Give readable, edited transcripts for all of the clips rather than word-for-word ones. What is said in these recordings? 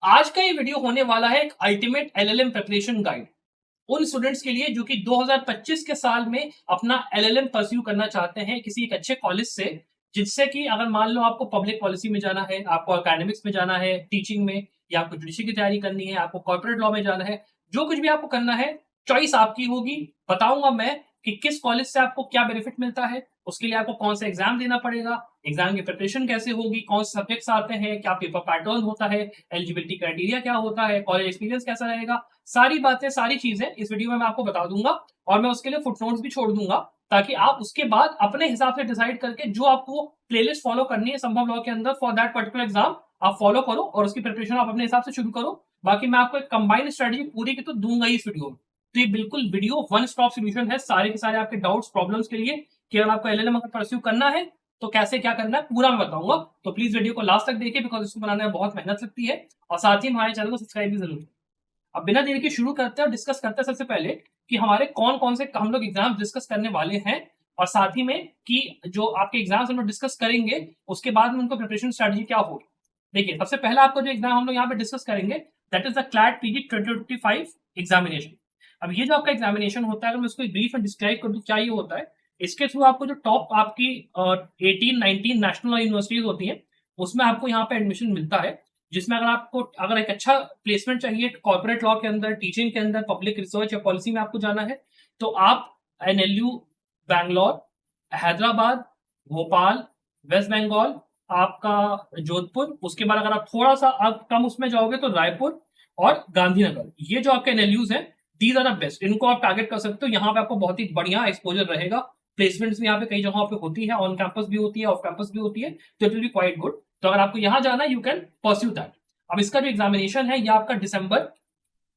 आज का ये वीडियो होने वाला है एक अल्टीमेट एलएलएम प्रिपरेशन गाइड उन स्टूडेंट्स के लिए जो कि 2025 के साल में अपना एलएलएम परस्यू करना चाहते हैं किसी एक अच्छे कॉलेज से, जिससे कि अगर मान लो आपको पब्लिक पॉलिसी में जाना है, आपको एकेडमिक्स में जाना है, टीचिंग में, या आपको जुडिशरी की तैयारी करनी है, आपको कॉर्पोरेट लॉ में जाना है, जो कुछ भी आपको करना है, चॉइस आपकी होगी। बताऊंगा मैं कि किस कॉलेज से आपको क्या बेनिफिट मिलता है, उसके लिए आपको कौन सा एग्जाम देना पड़ेगा, एग्जाम की प्रिपरेशन कैसे होगी, कौन से सब्जेक्ट्स आते हैं, क्या पेपर पैटर्न होता है, एलिजिबिलिटी क्राइटेरिया क्या होता है, कॉलेज एक्सपीरियंस कैसा रहेगा। सारी बातें, सारी चीजें इस वीडियो में मैं आपको बता दूंगा और मैं उसके लिए फुटनोट्स भी छोड़ दूंगा, ताकि आप उसके बाद अपने हिसाब से डिसाइड करके जो आपको प्लेलिस्ट फॉलो करनी है संभव लॉ के अंदर फॉर दैट पर्टिकुलर एग्जाम आप फॉलो करो और उसकी प्रिपरेशन आप अपने हिसाब से शुरू करो। बाकी मैं आपको एक कंबाइंड स्ट्रेटजी पूरी की तो दूंगा ही इस वीडियो में। तो ये बिल्कुल वीडियो वन स्टॉप सोल्यूशन है सारे के सारे आपके डाउट्स प्रॉब्लम्स के लिए, कि अगर आपको एलएलएम अगर परस्यू करना है तो कैसे क्या करना है पूरा मैं बताऊंगा। तो प्लीज वीडियो को लास्ट तक देखिए, बिकॉज इसको बनाने में बहुत मेहनत लगती है, और साथ ही हमारे चैनल को सब्सक्राइब भी जरूर। अब बिना देरी के शुरू करते हैं और डिस्कस करते हैं सबसे पहले कि हमारे कौन कौन से हम लोग एग्जाम डिस्कस करने वाले हैं, और साथ ही में कि जो आपके एग्जाम्स हम लोग डिस्कस करेंगे उसके बाद में उनको प्रिपरेशन स्ट्रेटजी क्या होगी। देखिए, सबसे पहला आपको जो एग्जाम हम लोग यहाँ पे डिस्कस करेंगे that is the CLAT PG 2025 examination. अब ये जो आपका एग्जामिनेशन होता है, अगर मैं उसको ब्रीफ में डिस्क्राइब कर दूं क्या ये होता है, इसके थ्रू आपको जो टॉप आपकी 18-19 नेशनल यूनिवर्सिटीज होती हैं उसमें आपको यहाँ पे एडमिशन मिलता है, जिसमें अगर एक अच्छा प्लेसमेंट चाहिए कॉर्पोरेट लॉ के अंदर, टीचिंग के अंदर, पब्लिक रिसर्च या पॉलिसी में आपको जाना है, तो आप एनएलयू बैंगलोर, हैदराबाद, भोपाल, वेस्ट बंगाल, आपका जोधपुर, उसके बाद अगर आप थोड़ा सा आप कम उसमें जाओगे तो रायपुर और गांधीनगर, ये जो आपके एनएलयूज हैं दीज आर द बेस्ट, इनको आप टारगेट कर सकते हो। यहाँ पे आपको बहुत ही बढ़िया एक्सपोजर रहेगा, प्लेसमेंट्स भी यहाँ पे कई जगहों पे होती है, ऑन कैंपस भी होती है, ऑफ कैंपस भी होती है, तो it will be quite good. तो अगर आपको यहाँ जाना है यू कैन परस्यू दैट। अब इसका जो एग्जामिनेशन है ये आपका दिसंबर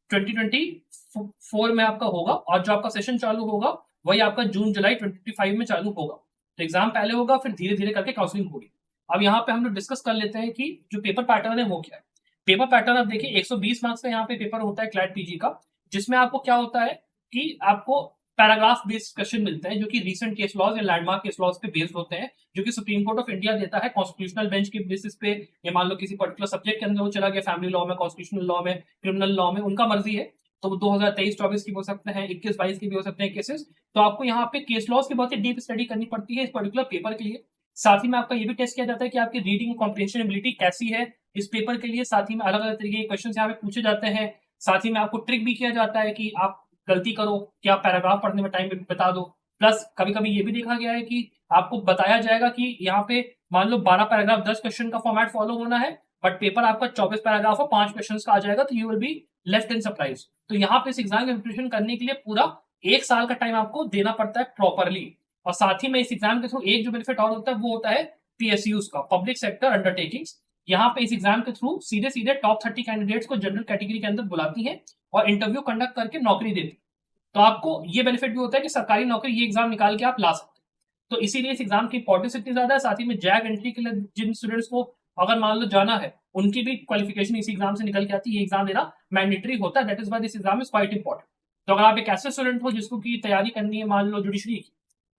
2024 में आपका होगा, और जो आपका सेशन चालू होगा वही आपका जून जुलाई 2025 में चालू होगा। तो एग्जाम पहले होगा, फिर धीरे धीरे करके काउंसलिंग होगी। अब यहाँ पे हम लोग डिस्कस कर लेते हैं कि जो पेपर पैटर्न है वो क्या है। पेपर पैटर्न आप देखिए 120 मार्क्स का यहाँ पे पेपर होता है क्लैट पीजी का, जिसमें आपको क्या होता है कि आपको पैराग्राफ बेस्ड क्वेश्चन मिलते हैं जो कि रीसेंट केस लॉज या लैंडमार्क केस लॉज पे बेस्ड होते हैं, जो कि सुप्रीम कोर्ट ऑफ इंडिया देता है कॉन्स्टिट्यूशनल बेंच के बेसिस पे। ये मान लो किसी पर्टिकुलर सब्जेक्ट के अंदर वो चला गया, फैमिली लॉ में, कॉन्स्टिट्यूशनल लॉ में, क्रिमिनल लॉ में, उनका मर्जी है, तो 2023-24 की हो सकते हैं, 21-22 की भी हो सकते हैं केसेस। तो आपको यहाँ पे केस लॉज की बहुत ही डीप स्टडी करनी पड़ती है इस पर्टिकुलर पेपर के लिए। साथ ही में आपका ये भी टेस्ट किया जाता है कि आपकी रीडिंग कॉम्प्रिहेंशन एबिलिटी कैसी है इस पेपर के लिए। साथ ही में अलग अलग तरीके के क्वेश्चन यहाँ पे पूछे जाते हैं। साथ ही में आपको ट्रिक भी किया जाता है कि आप गलती करो कि आप पैराग्राफ पढ़ने में टाइम बता दो। प्लस कभी कभी ये भी देखा गया है कि आपको बताया जाएगा कि यहाँ पे मान लो 12 पैराग्राफ 10 क्वेश्चन का फॉर्मेट फॉलो होना है, बट पेपर आपका 24 पैराग्राफ और 5 क्वेश्चन का आ जाएगा, तो you will be left in surprise. तो यहाँ पे इस एग्जाम की प्रिपरेशन करने के लिए पूरा 1 साल का टाइम आपको देना पड़ता है प्रॉपरली। और साथ ही में इस एग्जाम के थ्रू एक जो बेनिफिट और होता है वो होता है पीएसयूज का, पब्लिक सेक्टर अंडरटेकिंग्स। यहाँ पे इस एग्जाम के थ्रू सीधे सीधे टॉप 30 कैंडिडेट्स को जनरल कैटेगरी के अंदर बुलाती है और इंटरव्यू कंडक्ट करके नौकरी देती है। तो आपको ये बेनिफिट भी होता है कि सरकारी नौकरी ये एग्जाम निकाल के आप ला सकते हैं। तो इसीलिए इस एग्जाम की इंपॉर्टेंस इतनी ज्यादा है। साथ ही में जैग एंट्री के लिए जिन स्टूडेंट्स को अगर मान लो जाना है, उनकी भी क्वालिफिकेशन इस एग्जाम से निकल के आती है, ये एग्जाम देना मैंडेटरी होता है, that is why this exam is quite important. तो अगर आप एक ऐसे स्टूडेंट हो जिसको की तैयारी करनी है मान लो जुडिशरी की,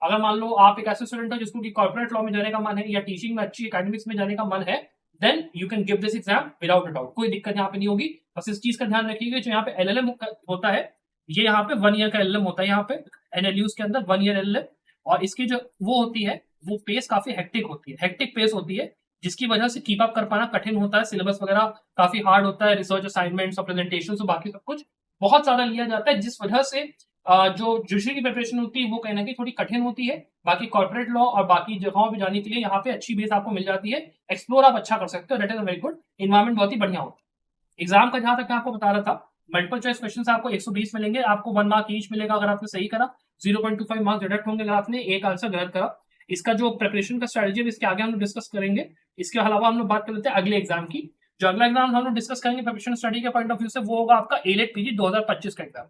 अगर मान लो आप एक ऐसे स्टूडेंट हो जिसको की कॉर्पोरेट लॉ में जाने का मन है या टीचिंग में अच्छी एकेडमिक्स में जाने का मन है, then you can give this exam without a doubt, कोई दिक्कत यहाँ पे नहीं होगी। बस इस चीज का ध्यान रखिएगा, जो यहाँ पे एलएलएम होता है ये यहाँ पे 1 ईयर का एलएलएम होता है, यहाँ पे एनएलयूज के अंदर 1 ईयर एलएलएम, और इसकी जो वो होती है वो पेस काफी हेक्टिक होती है, हेक्टिक पेस होती है, जिसकी वजह से कीप अप कर पाना कठिन होता है। सिलेबस वगैरह काफी हार्ड होता है, रिसर्च असाइनमेंट्स और प्रेजेंटेशन और बाकी सब कुछ बहुत सारा लिया जाता है, जिस वजह से जो जुडिशरी की प्रिपरेशन होती है वो कहीं ना कहीं थोड़ी कठिन होती है। बाकी कॉर्पोरेट लॉ और बाकी जगहों पे जाने के लिए यहाँ पे अच्छी बेस आपको मिल जाती है, एक्सप्लोर आप अच्छा कर सकते हो, that is a very good environment, बहुत ही बढ़िया होता है। एग्जाम का जहां तक मैं आपको बता रहा था, मल्टीपल चॉइस क्वेश्चन आपको 120 मिलेंगे, आपको 1 मार्क ईच मिलेगा अगर आपने सही करा, 0.25 मार्क्स डिडक्ट होंगे अगर आपने एक आंसर गलत करा। इसका जो प्रिपरेशन का स्ट्रेटजी है इसके आगे हम लोग डिस्कस करेंगे। इसके अलावा हम लोग बात कर लेते हैं अगले एग्जाम की। जो अगला एग्जाम हम लोग डिस्कस करेंगे प्रिपरेशन स्टडी के पॉइंट ऑफ व्यू से, वो होगा आपका एलेट पीजी 2025 का एग्जाम।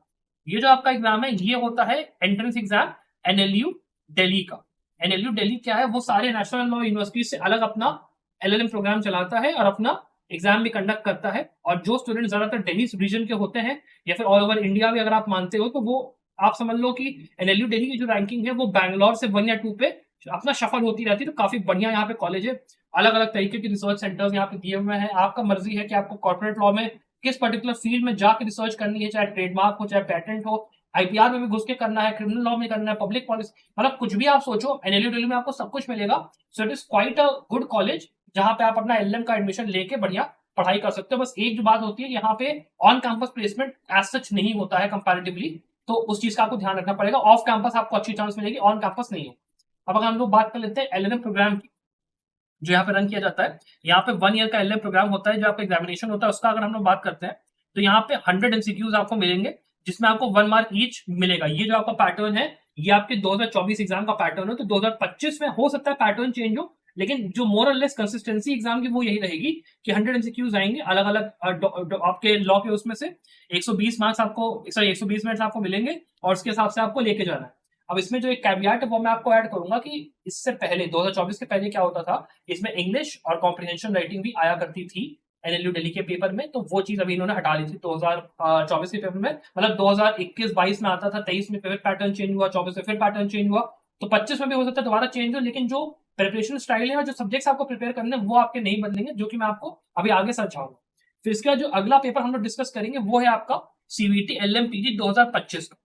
ये जो आपका एग्जाम है ये होता है एंट्रेंस एग्जाम एनएलयू दिल्ली का। एनएलयू दिल्ली क्या है, वो सारे नेशनल लॉ यूनिवर्सिटी से अलग अपना एलएलएम प्रोग्राम चलाता है और अपना एग्जाम भी कंडक्ट करता है। और जो स्टूडेंट ज्यादातर दिल्ली रीजन के होते हैं या फिर ऑल ओवर इंडिया भी अगर आप मानते हो, तो वो आप समझ लो कि एनएलयू दिल्ली की जो रैंकिंग है वो बैंगलोर से 1 या 2 पे अपना सफल होती रहती है। तो काफी बढ़िया यहाँ पे कॉलेज है, अलग अलग तरीके के रिसर्च सेंटर्स यहाँ पे दिए हुए हैं। आपका मर्जी है कि आपको कॉर्पोरेट लॉ में किस पर्टिकुलर फील्ड में जाकर रिसर्च करनी है, चाहे ट्रेडमार्क हो, चाहे पेटेंट हो, आईपीआर में भी घुस के करना है, क्रिमिनल लॉ में करना है, पब्लिक पॉलिसी, मतलब कुछ भी आप सोचो एनएलयू दिल्ली में आपको सब कुछ मिलेगा। So it is quite a good college जहां पे आप अपना एलएलएम का एडमिशन लेके बढ़िया पढ़ाई कर सकते हो। बस एक जो बात होती है, यहाँ पे on campus placement as such नहीं होता है कंपैरेटिवली, तो उस चीज का आपको ध्यान रखना पड़ेगा। ऑफ कैंपस आपको अच्छी चांस मिलेगी, ऑन कैंपस नहीं हो। अब अगर हम लोग बात कर लेते हैं एलएलएम प्रोग्राम की, जो यहाँ पे रन किया जाता है, यहाँ पे 1 ईयर का एलएलएम प्रोग्राम होता है। जो आपका एग्जामिनेशन होता है उसका अगर हम लोग बात करते हैं, तो यहाँ पे 100 एमसीक्यूज आपको मिलेंगे, जिसमें आपको 1 मार्क ईच मिलेगा। ये जो आपका पैटर्न है, ये आपके 2024 एग्जाम का पैटर्न है। तो 2025 में हो सकता है पैटर्न चेंज हो, लेकिन जो मोर और लेस कंसिस्टेंसी एग्जाम की वो यही रहेगी कि 100 एमसीक्यूज आएंगे अलग अलग आपके लॉ के, उसमें से 120 मार्क्स आपको, सॉरी 120 मिनट्स आपको मिलेंगे और उसके हिसाब से आपको लेके जाना है। अब इसमें जो एक कैविएट है वो मैं आपको ऐड करूंगा कि इससे पहले 2024 के पहले क्या होता था, इसमें इंग्लिश और कॉम्प्रिहेंशन राइटिंग भी आया करती थी एनएलयू दिल्ली के पेपर में। तो वो चीज अभी इन्होंने हटा ली थी 2024 के पेपर में। मतलब 2021-22 में आता था, 23 में फिर पैटर्न चेंज हुआ, 24 में फिर पैटर्न चेंज हुआ, तो 25 में भी हो सकता है दोबारा चेंज हो। लेकिन जो प्रिपरेशन स्टाइल है और जो सब्जेक्ट्स आपको प्रिपेयर करने हैं वो आपके नहीं बदलेंगे, जो कि मैं आपको अभी आगे समझाऊंगा। फिर इसका जो अगला पेपर हम लोग डिस्कस करेंगे वो है आपका सीवीटी एलएमपीजी 2025 का।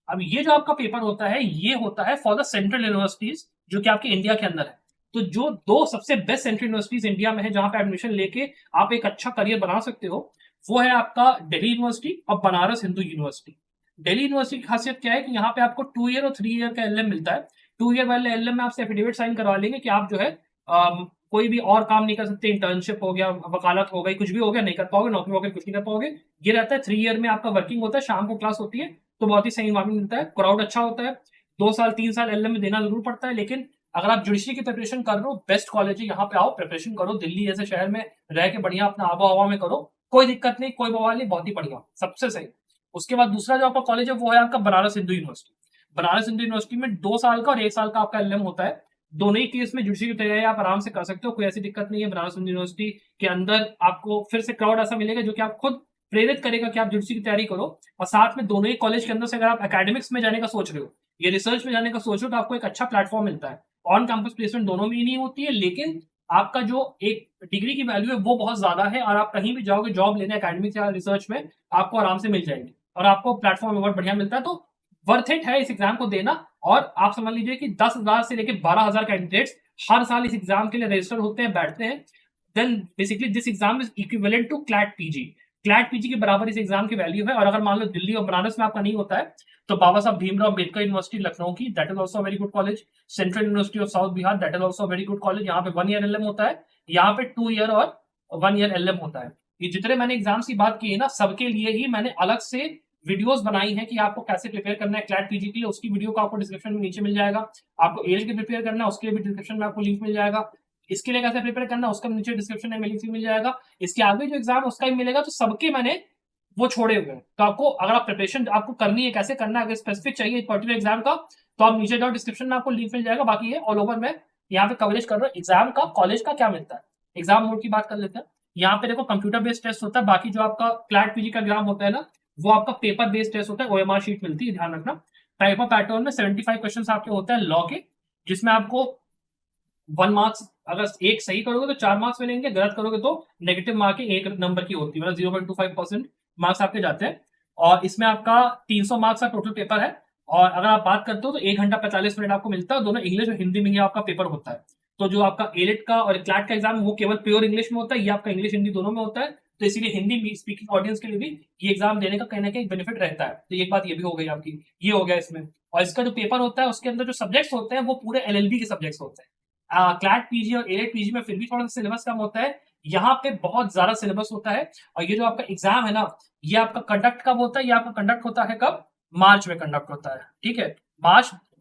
अब ये जो आपका पेपर होता है, ये होता है फॉर द सेंट्रल यूनिवर्सिटीज जो कि आपके इंडिया के अंदर है। तो जो दो सबसे बेस्ट सेंट्रल यूनिवर्सिटीज इंडिया में है जहां पे एडमिशन लेके आप एक अच्छा करियर बना सकते हो, वो है आपका दिल्ली यूनिवर्सिटी और बनारस हिंदू यूनिवर्सिटी। दिल्ली यूनिवर्सिटी की खासियत क्या है कि यहाँ पे आपको 2 ईयर और 3 ईयर का एलएम मिलता है। 2 ईयर वाले एलएम में आपसे एफिडेविट साइन करवा लेंगे कि आप जो है कोई भी और काम नहीं कर सकते, इंटर्नशिप हो गया, वकालत हो गई, कुछ भी हो गया, नहीं कर पाओगे, नौकरी वगैरह कुछ नहीं कर पाओगे। ये रहता है 3 ईयर में आपका वर्किंग होता है, शाम को क्लास होती है, तो बहुत ही सही इन्वायरमेंट मिलता है, क्राउड अच्छा होता है। 2 साल 3 साल एलएम में देना जरूर पड़ता है, लेकिन अगर आप जुडिशरी की प्रिपरेशन कर रहे हो, बेस्ट कॉलेज है, यहाँ पे आओ, प्रिपरेशन करो, दिल्ली जैसे शहर में रह के बढ़िया अपना आबो हवा में करो, कोई दिक्कत नहीं, कोई बवाल नहीं, बहुत ही बढ़िया, सबसे सही। उसके बाद दूसरा जो आपका कॉलेज है वो है आपका बनारस हिंदू यूनिवर्सिटी। बनारस हिंदू यूनिवर्सिटी में 2 साल का और 1 साल का आपका एलएम होता है। दोनों ही केस में जुडिशरी की तैयारी आप आराम से कर सकते हो, कोई ऐसी दिक्कत नहीं है। बनारस हिंदू यूनिवर्सिटी के अंदर आपको फिर से क्राउड ऐसा मिलेगा जो कि आप खुद प्रेरित करेगा कि आप जुडिशरी की तैयारी करो। और साथ में दोनों ही कॉलेज के अंदर से अगर आप एकेडमिक्स में जाने का सोच रहे हो, ये रिसर्च में जाने का सोच रहे हो, तो आपको एक अच्छा प्लेटफॉर्म मिलता है। ऑन कैंपस प्लेसमेंट दोनों में ही नहीं होती है, लेकिन आपका जो एक डिग्री की वैल्यू है वो बहुत ज्यादा है, और आप कहीं भी जाओगे जॉब लेने एकेडमिक्स या रिसर्च में, आपको आराम से मिल जाएगी और आपको प्लेटफॉर्म बहुत बढ़िया मिलता है। तो वर्थ इट है इस एग्जाम को देना। और आप समझ लीजिए कि 10,000 से लेकर 12,000 कैंडिडेट्स हर साल इस एग्जाम के लिए रजिस्टर होते हैं, बैठते हैं। Then basically this exam is equivalent to CLAT PG. CLAT PG के बराबर इस एग्जाम की वैल्यू है। और अगर मान लो दिल्ली और बनारस में आपका नहीं होता है, तो बाबा साहब भीमराव अम्बेडकर यूनिवर्सिटी लखनऊ की, that is also very good college. Central university of south Bihar, that is also very good college. यहाँ पे 1 ईयर एलएम होता है, यहाँ पे 2 ईयर और 1 ईयर एलएम होता है। ये जितने मैंने एग्जाम्स की बात की है ना, सबके लिए ही मैंने अलग से वीडियोस बनाई है कि आपको कैसे प्रिपेयर करना है क्लैट पीजी के लिए। उसकी वीडियो को आपको डिस्क्रिप्शन में नीचे मिल जाएगा। आपको एज के प्रिपेयर करना है उसके लिए भी डिस्क्रिप्शन में आपको लिंक मिल जाएगा। इसके लिए कैसे प्रिपेयर करना है उसका नीचे डिस्क्रिप्शन में लिंक मिल जाएगा। इसके आगे जो एग्जाम उसका भी मिलेगा। तो सबके मैंने वो छोड़े हुए हैं। तो आपको अगर आप प्रिपरेशन आपको करनी है, कैसे करना है, अगर स्पेसिफिक चाहिए एक पर्टिकुलर एग्जाम का, तो आप नीचे जाओ, डिस्क्रिप्शन में आपको लिंक मिल जाएगा। बाकी ये ऑल ओवर में यहाँ पे कवरेज कर रहा हूँ एग्जाम का, कॉलेज का क्या मिलता है। एग्जाम मोड की बात कर लेते हैं। यहाँ पे देखो कंप्यूटर बेस्ड टेस्ट होता है। बाकी जो आपका क्लैट पीजी का एग्जाम होता है ना, वो आपका पेपर बेस्ड टेस्ट होता है, ओएमआर शीट मिलती है, ध्यान रखना। पेपर पैटर्न में 75 क्वेश्चन आपके होते हैं लॉ के, जिसमें आपको 1 मार्क्स, अगर एक सही करोगे तो 4 मार्क्स मिलेंगे, गलत करोगे तो नेगेटिव मार्किंग 1 नंबर की होती है, मतलब 0.25% मार्क्स आपके जाते हैं। और इसमें आपका 300 मार्क्स का टोटल पेपर है। और अगर आप बात करते हो तो 1 घंटा 45 मिनट आपको मिलता है। दोनों इंग्लिश और हिंदी में ही आपका पेपर होता है। तो जो आपका एलिट का और क्लैट का एग्जाम वो केवल प्योर इंग्लिश में होता है, ये आपका इंग्लिश हिंदी दोनों में होता है। तो इसीलिए हिंदी स्पीकिंग ऑडियंस के लिए भी ये एग्जाम देने का कहीं ना कहीं बेनिफिट रहता है। तो एक बात ये भी हो गई आपकी, ये हो गया इसमें। और इसका जो पेपर होता है उसके अंदर जो सब्जेक्ट्स होते हैं वो पूरे एलएलबी के सब्जेक्ट्स होते हैं। क्लैट पीजी और एलिट पीजी में फिर भी थोड़ा सा सिलेबस कम होता है, यहाँ पे बहुत ज्यादा सिलेबस होता है। और ये जो आपका एग्जाम है ना, ये आपका कंडक्ट कब होता है, ये आपका कंडक्ट होता है कब, मार्च में कंडक्ट होता है, ठीक है।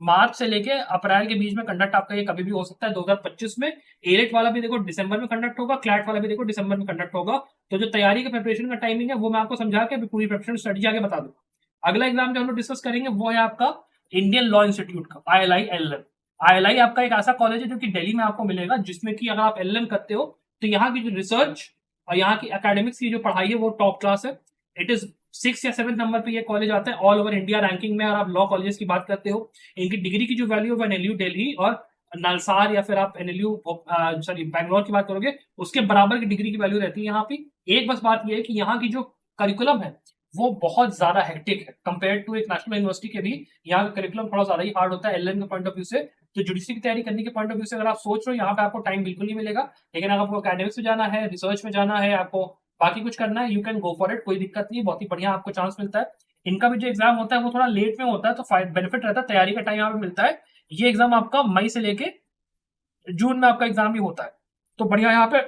मार्च से लेके अप्रैल के बीच में कंडक्ट आपका ये कभी भी हो सकता है 2025 में। एलिट वाला भी देखो दिसंबर में कंडक्ट होगा, क्लैट वाला भी देखो दिसंबर में कंडक्ट होगा। तो जो तैयारी का प्रिपरेशन का टाइमिंग है वो मैं आपको समझा के पूरी प्रिपरेशन स्ट्रेटजी आगे बता दूंगा। अगला एग्जाम जो हम लोग डिस्कस करेंगे वो है आपका इंडियन लॉ इंस्टीट्यूट का, ILI LLM। ILI आपका एक ऐसा कॉलेज है जो कि दिल्ली में आपको मिलेगा, जिसमें कि अगर आप LLM करते हो तो यहाँ की जो रिसर्च और यहाँ की एकेडमिक्स की जो पढ़ाई है वो टॉप क्लास है। इट इज 6 या 7 नंबर पे ये कॉलेज आता है ऑल ओवर इंडिया रैंकिंग में। और आप लॉ कॉलेजेस की बात करते हो, इनकी डिग्री की जो वैल्यू है NLU दिल्ली और नलसार या फिर आप एनएलयू सॉरी बैंगलोर की बात करोगे, उसके बराबर की डिग्री की वैल्यू रहती है यहाँ पे। एक बस बात ये है कि यहाँ की जो करिकुलम है वो बहुत ज्यादा हेक्टिक है कंपेयर टू एक नेशनल यूनिवर्सिटी के भी। यहाँ का करिकुलम थोड़ा ज्यादा ही हार्ड होता है एलएलएम के पॉइंट ऑफ व्यू से। तो जुडिशरी की तैयारी करने के पॉइंट ऑफ व्यू से अगर आप सोच रहे हो, यहाँ पे आपको टाइम बिल्कुल नहीं मिलेगा। लेकिन अगर आपको अकेडमिक्स में जाना है, रिसर्च में जाना है, आपको बाकी कुछ करना है, you can go for it, कोई दिक्कत नहीं, बहुत ही बढ़िया आपको चांस मिलता है। इनका भी जो एग्जाम होता है वो थोड़ा लेट में होता है, तो बेनिफिट रहता है, तैयारी का टाइम यहाँ पे मिलता है। ये एग्जाम आपका मई से लेके जून में आपका एग्जाम भी होता है, तो बढ़िया यहाँ पे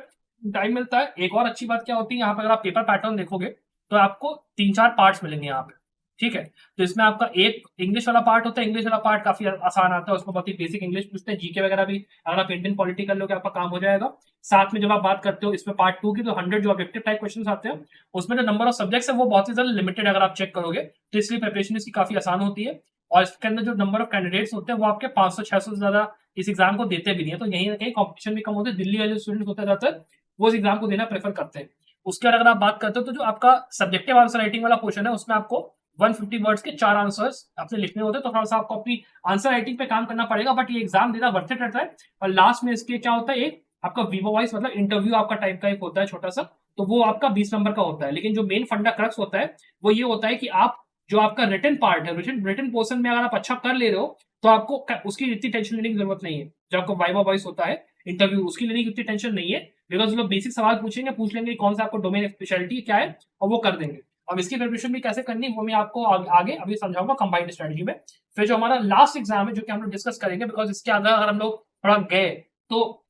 टाइम मिलता है। एक और अच्छी बात क्या होती है यहाँ पे, अगर आप पेपर पैटर्न देखोगे तो आपको 3-4 पार्ट्स मिलेंगे यहाँ पे, ठीक है। तो इसमें आपका एक इंग्लिश वाला पार्ट होता है, इंग्लिश वाला पार्ट काफी आसान आता है, उसमें बहुत ही बेसिक इंग्लिश पूछते हैं, जीके वगैरह भी अगर आप इंडियन पॉलिटी कर लोगे आपका काम हो जाएगा। साथ में जब आप बात करते हो इसमें पार्ट 2 की, तो 100 जो ऑब्जेक्टिव टाइप क्वेश्चन आते हैं, उसमें जो नंबर ऑफ सब्जेक्ट्स है वो बहुत ही ज्यादा लिमिटेड अगर आप चेक करोगे, तो इसलिए प्रिपरेशन इसकी काफी आसान होती है। और इसके अंदर जो नंबर ऑफ कैंडिडेट्स होते हैं वो आपके 500-600 से ज्यादा इस एग्जाम को देते भी नहीं है, तो यहीं ना कहीं कॉम्पिटिशन भी कम होता है। दिल्ली वाले स्टूडेंट होते जाते हैं वो इस एग्जाम को देना प्रेफर करते हैं। उसके बाद अगर आप बात करते हो तो जो आपका सब्जेक्टिव आंसर राइटिंग वाला क्वेश्चन है उसमें आपको 150 वर्ड्स के 4 आंसर्स अपने लिखने होते हैं, तो थोड़ा सा आपको अपनी आंसर राइटिंग पे काम करना पड़ेगा, बट ये एग्जाम देना वर्थ इट रहता है। और लास्ट में इसके क्या होता है, एक आपका वीवो वाइज मतलब इंटरव्यू आपका टाइप का एक होता है छोटा सा, तो वो आपका 20 नंबर का होता है। लेकिन जो मेन फंडा क्रक्स होता है वो ये होता है कि आप जो आपका रिटन पार्ट है, रिटन पोर्शन में अगर आप अच्छा कर ले रहे हो तो आपको उसकी इतनी टेंशन लेने की जरूरत नहीं है। जो आपको वाइवा वॉइस होता है इंटरव्यू, उसकी लेने की इतनी टेंशन नहीं है, बिकॉज लोग बेसिक सवाल पूछेंगे, पूछ लेंगे कौन सा आपको डोमेन स्पेशलिटी क्या है और वो कर देंगे। अब इसकी प्रिपरेशन भी कैसे करनी वो मैं आपको आगे अभी समझाऊंगा कंबाइंड स्ट्रेटजी में। फिर जो हमारा लास्ट एग्जाम है जो कि हम लोग डिस्कस करेंगे, बिकॉज इसके आगे अगर हम लोग थोड़ा गए तो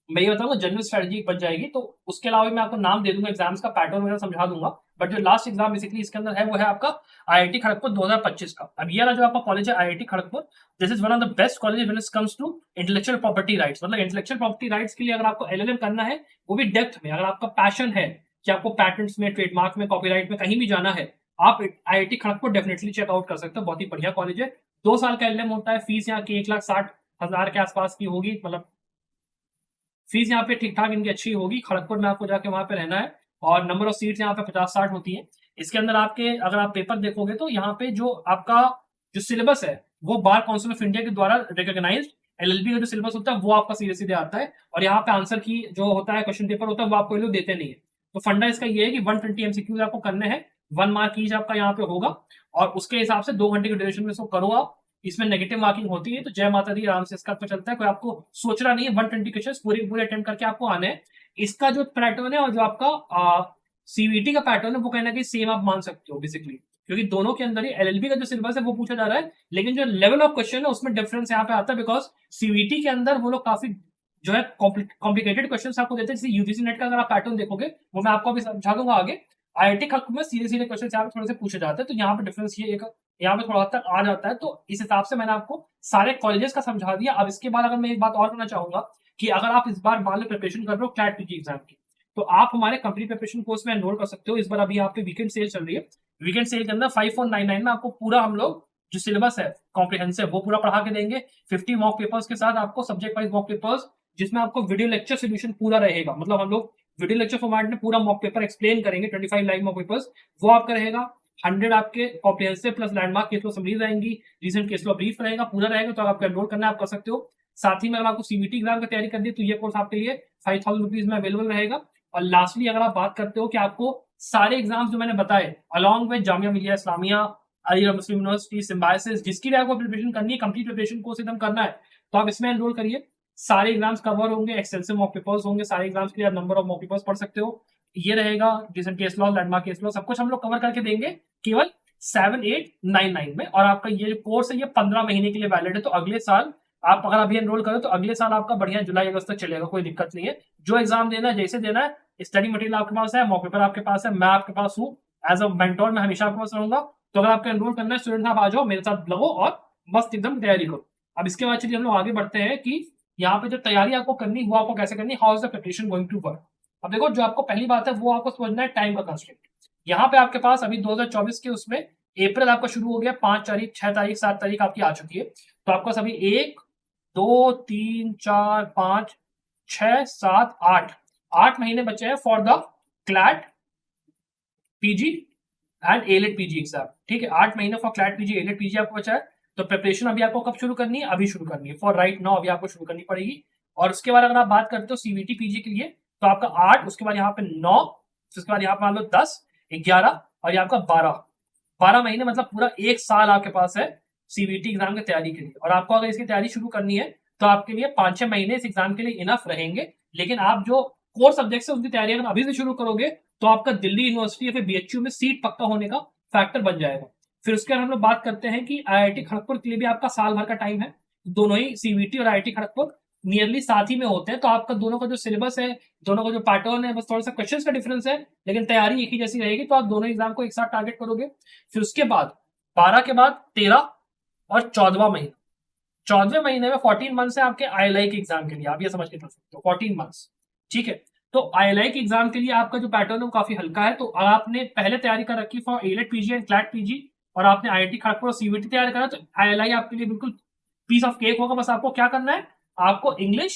मैं ये बताऊंगा जनरल स्ट्रेटजी बन जाएगी, तो उसके अलावा मैं आपको नाम दे दूंगा, एग्जाम्स का पैटर्न वगैरह समझा दूंगा। बट जो लास्ट एग्जाम बेसिकली इसके अंदर है वो है आपका आईआईटी खड़गपुर 2025 का। अब ये जो आपका कॉलेज है IIT Kharagpur, this is one of the best college when it comes to intellectual property rights. मतलब इंटेलेक्चुअल प्रॉपर्टी राइट्स के लिए अगर आपको एलएलएम करना है, वो भी डेप्थ में, अगर आपका पैशन है कि आपको पैटेंट्स में, ट्रेडमार्क में, कॉपीराइट में कहीं भी जाना है, आप आईआईटी खड़गपुर डेफिनेटली चेकआउट कर सकते हो। बहुत ही बढ़िया कॉलेज है, 2 साल का एलएलएम होता है, फीस यहाँ की 1,60,000 के आसपास की होगी, मतलब फीस यहाँ पे ठीक ठाक इनकी अच्छी होगी। खड़गपुर में आपको जाके वहां पे रहना है, और नंबर ऑफ सीट्स यहाँ पे 50-60 होती है। इसके अंदर आपके अगर आप पेपर देखोगे तो यहाँ पे जो आपका जो सिलेबस है वो बार काउंसिल ऑफ इंडिया के द्वारा रिकॉग्नाइज्ड एलएलबी का जो सिलेबस होता है वो आपका सीधे सीधे आता है। और यहाँ पे आंसर की जो होता है क्वेश्चन पेपर होता है वो आपको ये लोग देते नहीं है। तो फंडा इसका ये है कि 120 एमसीक्यूज आपको करने हैं, 1 मार्क ईच आपका यहाँ पे होगा, और उसके हिसाब से 2 घंटे की ड्यूरेशन में इसको करो आप। इसमें नेगेटिव मार्किंग होती है, तो जय माता दी, आराम से इसका पे चलता है, कोई आपको सोचना नहीं है। 120 क्वेश्चन पूरे पूरे अटेम्प्ट करके आपको आने हैं। इसका जो पैटर्न है और जो आपका सीवीटी का पैटर्न है वो कहीं ना कहीं सेम आप मान सकते हो बेसिकली, क्योंकि दोनों के अंदर ही एलएलबी का जो सिलेबस है वो पूछा जा रहा है, लेकिन जो लेवल ऑफ क्वेश्चन है उसमें डिफरेंस यहाँ पे आता है, बिकॉज सीवीटी के अंदर वो लोग काफी जो है कॉम्प्लिकेटेड क्वेश्चन आपको देते हैं। जैसे यूजीसी नेट का अगर आप पैटर्न देखोगे वो मैं आपको अभी समझा दूंगा आगे। आईआईटी खड़गपुर में सीधे सीधे क्वेश्चन यहाँ पे थोड़े से पूछे जाते हैं, तो यहाँ पे डिफरेंस ये एक यहाँ पे थोड़ा हद तक आ जाता है। तो इस हिसाब से मैंने आपको सारे कॉलेजेस का समझा दिया। अब इसके बाद अगर मैं एक बात और करना चाहूंगा कि अगर आप इस बार मान लो प्रिपरेशन कर रहे हो क्लैट पीजी एग्जाम की, तो आप हमारे कंप्लीट प्रिपरेशन कोर्स में एनरोल कर सकते हो। इस बार अभी यहाँ पे वीकेंड सेल चल रही है, वीकेंड सेल के अंदर 5499 में आपको पूरा हम लोग जो सिलेबस है कॉम्प्रिहेंसिव वो पूरा पढ़ा के देंगे, 50 मॉक पेपर्स के साथ आपको सब्जेक्ट वाइज मॉक पेपर्स, जिसमें आपको वीडियो लेक्चर सोल्यूशन पूरा रहेगा। मतलब हम लोग वीडियो लेक्चर फॉर्मेट में पूरा मॉक पेपर एक्सप्लेन करेंगे, 25 लाइव मॉक पेपर्स वो आपका रहेगा। 100 आपके comprehensive plus landmark case law summaries आएंगी, रीसेंट केस लॉ ब्रीफ रहेगा, पूरा रहेगा। तो आपको एनरोल करना है आप कर सकते हो। साथ ही में अगर आपको सीबीटी एग्जाम की तैयारी करनी है तो ये कोर्स आपके लिए 5000 रुपीज में अवेलेबल रहेगा। और लास्टली अगर आप बात करते हो कि आपको सारे एग्जाम्स जो मैंने बताए along with Jamia Millia Islamia, Aligarh Muslim university, symbiosis, जिसकी भी आपको प्रिपरेशन करनी है, कंप्लीट प्रिपरेशन कोर्स एकदम करना है, तो आप इसमें एनरोल करिए। सारे एग्जाम्स कवर होंगे, एक्सटेंसिव मॉक पेपर्स होंगे, सारे एग्जाम्स के लिए आप नंबर ऑफ मॉक पेपर्स पढ़ सकते हो। ये रहेगा recent case law, landmark case law, सब कुछ हम लोग कवर करके देंगे केवल 7899 में। और आपका ये जो कोर्स है ये 15 महीने के लिए वैलिड है, तो अगले साल आप अगर अभी एनरोल करो तो अगले साल आपका बढ़िया जुलाई अगस्त तक चलेगा, कोई दिक्कत नहीं है। जो एग्जाम देना है जैसे देना है, स्टडी मटेरियल आपके पास है, मॉक पेपर आपके पास है, मैं आपके पास हूँ एज अ मेंटोर, मैं हमेशा आपके पास रहूंगा। तो अगर आपको एनरोल करना है स्टूडेंट आप आ जाओ, मेरे साथ लगो और मस्त एकदम तैयारी करो। अब इसके बाद चलिए हम लोग आगे बढ़ते हैं कि यहाँ पे जो तैयारी आपको करनी वो आपको कैसे करनी, how is the preparation going to work. अब देखो जो आपको पहली बात है वो आपको समझना है टाइम का कंस्ट्रेंट। यहाँ पे आपके पास अभी 2024 के उसमें अप्रैल आपका शुरू हो गया, 5 तारीख, 6 तारीख, 7 तारीख आपकी आ चुकी है। तो आपका सभी 1 2 3 4 5 6 7 8 महीने बचे हैं for the CLAT PG and AILET PG exam. ठीक है, 8 महीने for CLAT PG AILET PG आपको बचा है। तो प्रिपरेशन अभी आपको कब शुरू करनी है? अभी शुरू करनी है, फॉर राइट नाउ अभी आपको शुरू करनी पड़ेगी। और उसके बाद अगर आप बात करते हो सीवीटी पीजी के लिए, तो आपका 8, उसके बाद यहाँ पे 9, उसके बाद यहाँ पे मान लो 10, 11 और यहाँ आपका 12 महीने, मतलब पूरा 1 साल आपके पास है सीवीटी एग्जाम की तैयारी के लिए। और आपको अगर इसकी तैयारी शुरू करनी है तो आपके लिए 5-6 महीने इस एग्जाम के लिए इनफ रहेंगे। लेकिन आप जो कोर सब्जेक्ट है उनकी तैयारी अगर अभी से शुरू करोगे तो आपका दिल्ली यूनिवर्सिटी या फिर बीएचयू में सीट पक्का होने का फैक्टर बन जाएगा। फिर उसके बाद हम लोग बात करते हैं कि आईआईटी खड़गपुर के लिए भी आपका साल भर का टाइम है। दोनों ही सीवीटी और आईआईटी खड़गपुर नियरली साथ ही में होते हैं, तो आपका दोनों का जो सिलेबस है, दोनों का जो पैटर्न है, बस थोड़ा सा क्वेश्चंस का डिफरेंस है, लेकिन तैयारी एक ही जैसी रहेगी। तो आप दोनों एग्जाम को एक साथ टारगेट करोगे। फिर उसके बाद 12 के बाद 13 और 14वां महीना, 14वें महीने में 14 मंथ्स है आपके आईएलआई के एग्जाम के लिए, आप ये समझ के चल सकते हो 14 मंथ्स। ठीक है, तो आईएलआई के एग्जाम के लिए आपका जो पैटर्न है वो काफी हल्का है। तो आपने पहले तैयारी कर रखी for AILET PG and CLAT PG, और आपने आईआईटी खड़गपुर और सीवीटी तैयार करा, तो आईएलआई आपके लिए बिल्कुल पीस ऑफ केक होगा। बस आपको क्या करना है, आपको इंग्लिश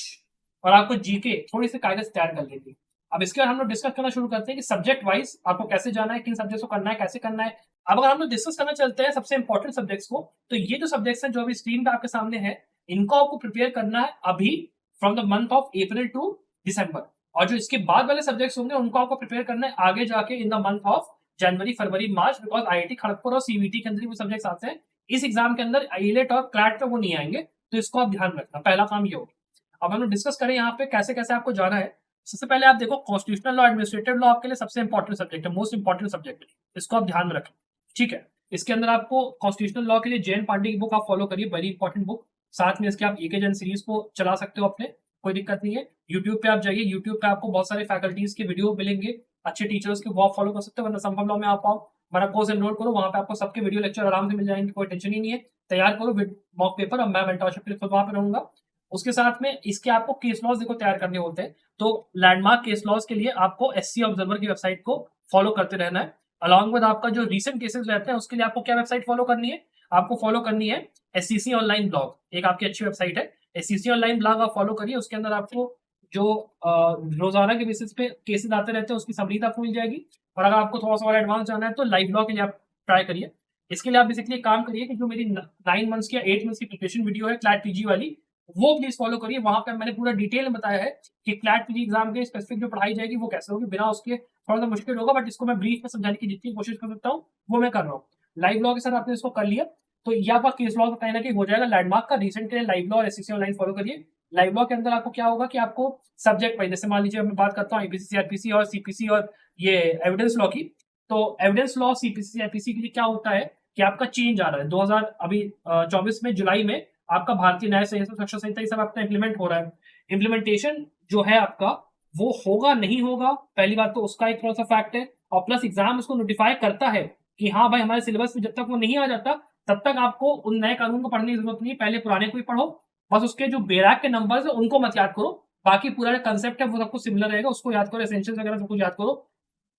और आपको जीके थोड़ी सी कायदे से तैयार कर लेंगे। अब इसके बाद हम लोग डिस्कस करना शुरू करते हैं कि सब्जेक्ट वाइज आपको कैसे जाना है, किन सब्जेक्ट को करना है, कैसे करना है। अब अगर हम लोग डिस्कस करना चलते हैं सबसे इंपॉर्टेंट सब्जेक्ट्स को, तो ये जो सब्जेक्ट्स हैं जो अभी स्क्रीन पे आपके सामने है, इनको आपको प्रिपेयर करना है अभी from the month of April to December. और जो इसके बाद वाले सब्जेक्ट्स होंगे उनको आपको प्रिपेयर करना है आगे जाके in the month of January, February, March, because IIT Kharagpur और सीवीटी के अंदर वो सब्जेक्ट्स आते हैं। इस एग्जाम के अंदर आईलेट और क्लैट पे वो नहीं आएंगे, तो इसको आप ध्यान रखना, पहला काम ये होगा। अब हम लोग डिस्कस करें यहाँ पे कैसे कैसे आपको जाना है। सबसे पहले आप देखो, कॉन्स्टिट्यूशनल लॉ, एडमिनिस्ट्रेटिव लॉ आपके लिए सबसे इंपॉर्टेंट सब्जेक्ट है, मोस्ट इंपॉर्टेंट सब्जेक्ट है, इसको आप ध्यान में रखें। ठीक है, इसके अंदर आपको कॉन्स्टिट्यूशनल लॉ के लिए जैन पांडे की बुक आप फॉलो करिए, वेरी इंपॉर्टेंट बुक। साथ में इसके आप एके जैन सीरीज को चला सकते हो अपने, कोई दिक्कत नहीं है। यूट्यूब पे आप जाइए, यूट्यूब पे आपको बहुत सारे फैकल्टीज के वीडियो मिलेंगे, अच्छे टीचर्स के, वो आप फॉलो कर सकते हो। वरना संभव लॉ में आप आओ, हमारा कोर्स एनरोल करो, वहां पे आपको सबके वीडियो लेक्चर आराम से मिल जाएंगे, कोई टेंशन ही नहीं है। तैयार करो मॉक पेपर, और मैं मेंटरशिप के लिए खुद वहां पे रहूंगा। उसके साथ में इसके आपको केस लॉज देखो तैयार करने होते हैं, तो लैंडमार्क केस लॉज के लिए आपको एससी ऑब्जर्वर की वेबसाइट को फॉलो करते रहना है। अलॉन्ग विद आपका जो रीसेंट केसेस रहते हैं उसके लिए आपको क्या वेबसाइट फॉलो करनी है, आपको फॉलो करनी है एससीसी ऑनलाइन ब्लॉग, एक आपकी अच्छी वेबसाइट है एससीसी ऑनलाइन ब्लॉग, आप फॉलो करिए। उसके अंदर आपको जो रोजाना के बेसिस पे केसेस आते रहते हैं उसकी समरी आपको मिल जाएगी। और अगर आपको थोड़ा सा और एडवांस जाना है तो लाइव ब्लॉग के लिए आप ट्राई करिए। इसके लिए आप बेसिकली काम करिए कि जो मेरी 9 मंथ्स की या 8 मंथ्स की प्रिपरेशन वीडियो है क्लैट पीजी वाली, वो प्लीज फॉलो करिए। वहां पे मैंने पूरा डिटेल में बताया है कि क्लैट पीजी एग्जाम के स्पेसिफिक जो पढ़ाई जाएगी वो कैसे होगी, बिना उसके थोड़ा सा मुश्किल होगा, बट इसको मैं ब्रीफ में समझाने की जितनी कोशिश कर सकता हूँ वो मैं कर रहा हूँ। लाइव लॉ के साथ आपने इसको कर लिया तो ये आपका केस लॉ कहीं ना कहीं हो जाएगा। लैंडमार्क का रिसेंट के लिए लाइव लॉ और एससीसी ऑनलाइन फॉलो करिए। लाइव लॉ के अंदर आपको क्या होगा कि आपको सब्जेक्ट वाइज, जैसे मान लीजिए मैं बात करता हूँ आईपीसी, सीआरपीसी और सीपीसी और ये एविडेंस लॉ की, तो एविडेंस लॉ, सीपीसी, सीआरपीसी के लिए क्या होता है कि आपका चेंज आ रहा है 2024 में जुलाई में आपका भारतीय न्याय संहिता, शिक्षा संहिता, ये सब आपका इंप्लीमेंट हो रहा है। इम्प्लीमेंटेशन जो है आपका वो होगा नहीं होगा, पहली बात तो उसका एक थोड़ा सा फैक्ट है, और प्लस एग्जाम उसको नोटिफाई करता है कि हाँ भाई हमारे सिलेबस में जब तक वो नहीं आ जाता तब तक आपको उन नए कानून को पढ़ने की जरूरत नहीं है, पहले पुराने को ही पढ़ो। बस उसके जो बेराक के नंबर्स है उनको मत याद करो, बाकी पूरा कंसेप्ट है वो सबको सिमिलर रहेगा, उसको याद करो, एसेंशियल्स वगैरह सब कुछ याद करो,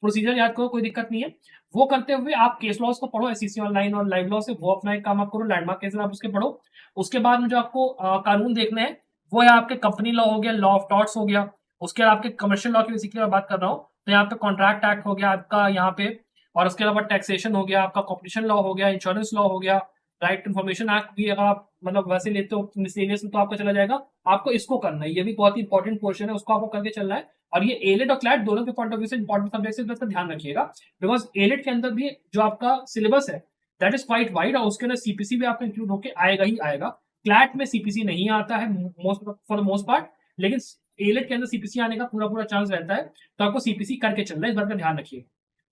प्रोसीजर याद करो, कोई दिक्कत नहीं है। वो करते हुए आप केस लॉस को पढ़ो एससीसी ऑनलाइन और लाइव लॉ से, वो अपना एक काम आप करो, लैंडमार्क केसेस आप उसके पढ़ो। उसके बाद में जो आपको कानून देखने हैं वो है आपके कंपनी लॉ हो गया, लॉ ऑफ टॉर्ट्स हो गया, उसके बाद आपके कमर्शियल लॉ की बेसिकली मैं बात कर रहा हूँ, तो यहाँ पे कॉन्ट्रैक्ट एक्ट हो गया आपका यहाँ पे, और उसके अलावा टैक्सेशन हो गया आपका, कॉम्पिटिशन लॉ हो गया, इंश्योरेंस लॉ हो गया, राइट टू इन्फॉर्मेशन एक्ट भी अगर आप मतलब वैसे लेते हो मिसलेनियस में तो आपका चला जाएगा। आपको इसको करना है, ये भी बहुत ही इंपॉर्टेंट पोर्शन है, उसको आपको करके चलना है। और ये एलेट और क्लैट दोनों के पॉइंट ऑफ व्यू से इंपॉर्टेंट सब्जेक्ट है, इसका ध्यान रखिएगा, बिकॉज एलेट के अंदर भी जो आपका सिलेबस है दैट इज क्वाइट वाइड, और उसके अंदर सीपीसी भी आपका इंक्लूड होकर आएगा ही आएगा। क्लैट में सीपीसी नहीं आता है फॉर द मोस्ट पार्ट, लेकिन एलेट के अंदर सीपीसी आने का पूरा पूरा चांस रहता है, तो आपको सीपीसी करके चलना है, इस बात का ध्यान रखिए।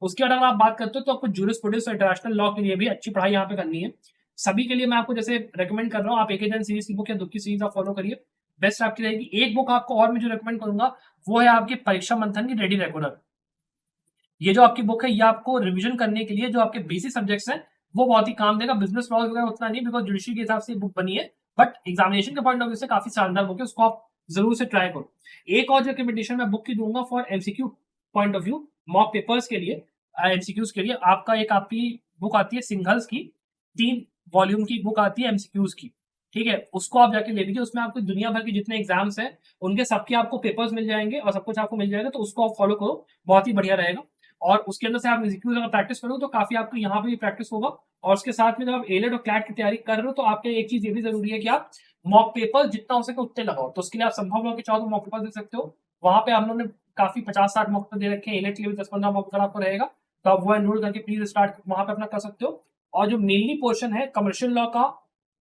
उसके बाद अगर आप बात करते हो तो आपको जूरिस्प्रूडेंस और इंटरनेशनल लॉ के लिए भी अच्छी पढ़ाई यहाँ पे करनी है। सभी के लिए मैं आपको जैसे रेकमेंड कर रहा हूँ, आप एक जन सीरीज की बुक या दुख की सीरीज आप फॉलो करिए, बेस्ट आपकी रहेगी। एक बुक आपको और मैं जो रेकमेंड करूंगा वो है आपकी परीक्षा मंथन की रेडी रेगुलर। ये जो आपकी बुक है ये आपको रिवीजन करने के लिए जो आपके बेसिक सब्जेक्ट्स हैं वो बहुत ही काम देगा। बिजनेस लॉ वगैरह उतना नहीं, बिकॉज जुडिशरी के हिसाब से बुक बनी है, बट एग्जामिनेशन के पॉइंट ऑफ व्यू से काफी शानदार बुक है, उसको आप जरूर से ट्राई करो। एक और जो रिकमेंडेशन मैं बुक की दूंगा for MCQ point of view, mock papers के लिए, एमसीक्यूज के लिए, आपका एक आपकी बुक आती है सिंघल्स की, 3 वॉल्यूम की बुक आती है एमसीक्यूज की, ठीक है, उसको आप जाके ले लीजिए। उसमें आपको दुनिया भर के जितने एग्जाम्स हैं उनके सबके आपको पेपर्स मिल जाएंगे और सब कुछ आपको मिल जाएगा, तो उसको आप फॉलो करो, बहुत ही बढ़िया रहेगा। और उसके अंदर से आप एग्जीक्यूट अगर प्रैक्टिस करो तो काफी आपको यहाँ पे भी प्रैक्टिस होगा। और उसके साथ में जब आप एलेट और क्लैट की तैयारी कर रहे हो तो आपके एक चीज ये भी जरूरी है कि आप मॉक पेपर जितना हो सके उतने लगाओ। तो उसके लिए आप संभव हो कि चाहो तो मॉक पेपर दे सकते हो। वहां पे हम लोगों ने काफी 50-60 मॉक पेपर दे रखे हैं, एलेट के लिए भी 10-15 मॉक पेपर आपको रहेगा, तो आप वो एनरोल करके प्लीज स्टार्ट वहां पे अपना कर सकते हो। और जो मेनली पोर्शन है कमर्शियल लॉ का,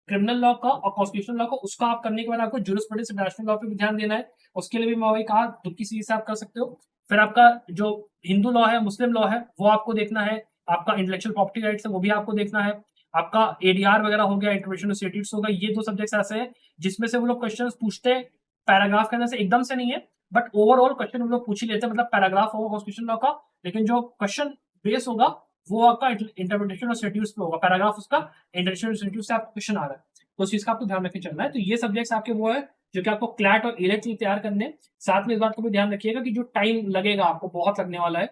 क्रिमिनल लॉ का और कॉन्स्टिट्यूशनल लॉ का, उसका आप करने के बाद आपको जूरिस्प्रूडेंस इंटरनेशनल लॉ पे भी ध्यान देना है। उसके लिए भी मैं वही कहा दुखी सीरीज से आप कर सकते हो। फिर आपका जो हिंदू लॉ है, मुस्लिम लॉ है, वो आपको देखना है। आपका इंटेलेक्चुअल प्रॉपर्टी राइट्स है वो भी आपको देखना है। आपका एडीआर वगैरह हो गया, इंटरनेशनल स्टेट्यूट्स हो गया, ये 2 सब्जेक्ट्स ऐसे हैं जिसमें से वो लोग क्वेश्चन पूछते हैं पैराग्राफ के अंदर से, एकदम से नहीं है बट ओवरऑल क्वेश्चन वो लोग पूछ ही लेते हैं। मतलब पैराग्राफ होगा कॉन्स्टिट्यूशन लॉ का, लेकिन जो क्वेश्चन बेस होगा वो आपका इंटरप्रिटेशन और स्टेट्यूट्स पे होगा। पैराग्राफ उसका इंटरनेशनल स्टेट्यूट से आपको क्वेश्चन आ रहा है, तो उस चीज का आपको ध्यान रखके चलना है। तो ये सब्जेक्ट्स आपके वो है जो कि आपको क्लैट और एलेट के लिए तैयार करने हैं। साथ में इस बात को भी ध्यान रखिएगा कि जो टाइम लगेगा आपको बहुत लगने वाला है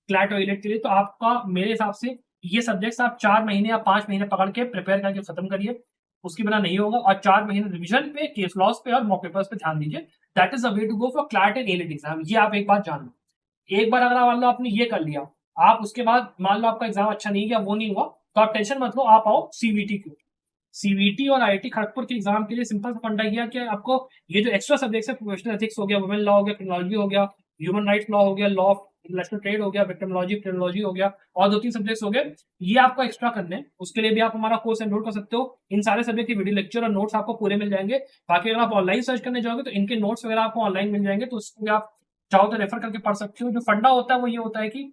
क्लैट और एलेट के लिए, तो आपका मेरे हिसाब से ये सब्जेक्ट्स आप 4 महीने या 5 महीने पकड़ के प्रिपेयर करके खत्म करिए, उसके बिना नहीं होगा। और 4 महीने रिविजन पे, केस लॉस पे और मॉक पेपर्स पे ध्यान दीजिए। That is the way to go for CLAT and AILET exam. ये आप एक बात जान लो। एक बार अगर मान लो आपने ये कर लिया, आप उसके बाद मान लो आपका एग्जाम अच्छा नहीं गया, वो नहीं हुआ, तो आप टेंशन मत लो, आप आओ सीवीटी की। सीवीटी और आईआईटी खड़गपुर के एग्जाम के लिए सिंपल सा फंडा किया कि आपको ये जो एक्स्ट्रा सब्जेक्ट्स है, प्रोफेशनल एथिक्स हो गया, वुमेन लॉ हो गया, क्रिमिनोलॉजी हो गया, ह्यूमन राइट्स लॉ हो गया, लॉ ऑफ इंटरनेशनल ट्रेड हो गया, विक्टिमोलॉजी, क्रिमिनोलॉजी हो गया, और 2-3 सब्जेक्ट्स हो गए, ये आपको एक्स्ट्रा करने हैं। उसके लिए भी आप हमारा कोर्स एनरोल कर सकते हो। इन सारे सब्जेक्ट की वीडियो लेक्चर और नोट्स आपको पूरे मिल जाएंगे। बाकी अगर आप ऑनलाइन सर्च करने जाओगे तो इनके नोट्स वगैरह आपको ऑनलाइन मिल जाएंगे, तो उसको भी आप चाहो तो रेफर करके पढ़ सकते हो। जो फंडा होता है वो ये होता है कि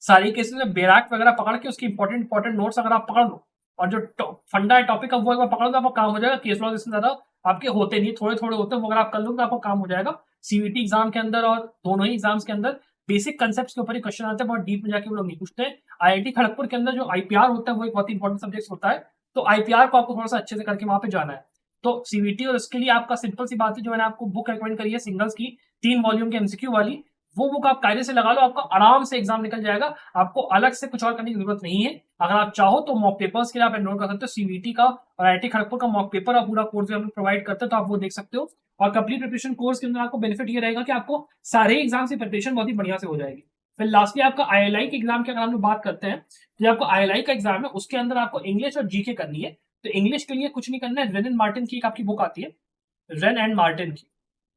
सारी केसेस में बेराट वगैरह पकड़ के उसकी इंपॉर्टेंट नोट्स अगर आप पकड़ लो और जो फंडा है टॉपिक का वो एक बार पकड़ लो तो आपका काम हो जाएगा। केस लॉ इससे ज्यादा आपके होते नहीं, थोड़े थोड़े होते हैं, वो अगर आप कर लो तो आपका काम हो जाएगा। सीवीटी एग्जाम के अंदर और दोनों ही एग्जाम्स के अंदर बेसिक कंसेप्ट के ऊपर ही क्वेश्चन आते हैं, बहुत डीप में जाके वो लोग नहीं पूछते हैं। आईआईटी खड़गपुर के अंदर जो आईपीआर होता है वो एक बहुत इंपॉर्टेंट सब्जेक्ट होता है, तो आईपीआर को आपको थोड़ा सा अच्छे से करके वहां पे जाना है। तो सीवीटी और इसके लिए आपका सिंपल सी बात है, जो मैंने आपको बुक रिकमेंड करी है सिंगल्स की 3 वॉल्यूम के एमसीक्यू वाली, वो बुक आप कायदे से लगा लो, आपका आराम से एग्जाम निकल जाएगा। आपको अलग से कुछ और करने की जरूरत नहीं है। अगर आप चाहो तो मॉक पेपर्स के लिए आप एनरोल कर सकते हो। सीवीटी का और आईआईटी खड़गपुर का मॉक पेपर और पूरा कोर्स भी हम प्रोवाइड करते हैं, तो आप वो देख सकते हो। और कंप्लीट प्रिपरेशन कोर्स के अंदर आपको बेनिफिट ये रहेगा कि आपको सारे एग्जाम की प्रिपरेशन बहुत ही बढ़िया से हो जाएगी। फिर लास्टली आपका आईएलआई के एग्जाम की अगर हम लोग बात करते हैं, तो आपको आईएलआई का एग्जाम है, उसके अंदर आपको इंग्लिश और जीके करनी है। तो इंग्लिश के लिए कुछ नहीं करना है, रेन एंड मार्टिन की एक आपकी बुक आती है, रेन एंड मार्टिन की,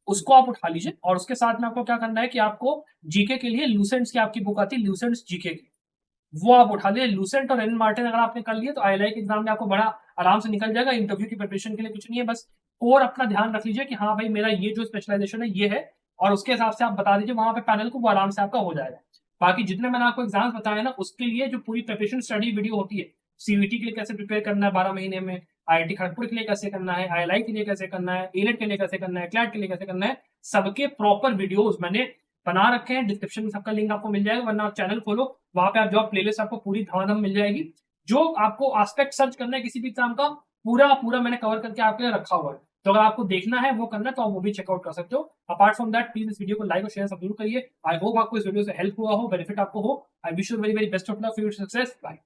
उसको आप उठा लीजिए। और उसके साथ में आपको क्या करना है कि आपको जीके के लिए लूसेंट्स की आपकी बुक आती है, लूसेंट्स जीके की, वो आप उठा लीजिए। लूसेंट और रेन मार्टिन अगर आपने कर लिया तो आईएलआई के एग्जाम में आपको बड़ा आराम से निकल जाएगा। इंटरव्यू की प्रिपरेशन के लिए कुछ नहीं है, बस कोर अपना ध्यान रख लीजिए कि हाँ भाई मेरा ये जो स्पेशलाइजेशन है ये है, और उसके हिसाब से आप बता दीजिए वहां पे पैनल को, वो आराम से आपका हो जाएगा। बाकी जितने मैंने आपको एग्जाम्स बताया ना, उसके लिए जो पूरी प्रिपरेशन स्टडी वीडियो होती है, सीवीटी के लिए कैसे प्रिपेयर करना है 12 महीने में, आईआईटी खड़गपुर के लिए कैसे करना है, आईएलआई के लिए कैसे करना है, एलेट के लिए कैसे करना है, क्लैट के लिए कैसे करना है, सबके प्रॉपर वीडियोस मैंने बना रखे हैं। डिस्क्रिप्शन में सबका लिंक आपको मिल जाएगा, वरना आप चैनल खोलो, वहां पे आप जॉब प्लेलिस्ट आपको पूरी धमाधम मिल जाएगी। जो आपको एस्पेक्ट सर्च करना है किसी भी एग्जाम का, पूरा पूरा मैंने कवर करके आपके लिए रखा हुआ है। तो अगर आपको देखना है वो करना है तो आप वो भी चेकआउट कर सकते हो। अपार्ट फ्रॉम दैट प्लीज इस वीडियो को लाइक और शेयर जरूर करिए। आई होप आपको इस वीडियो से हेल्प हुआ हो, बेनिफिट आपको हो। I wish you very very best of luck for your success. Bye.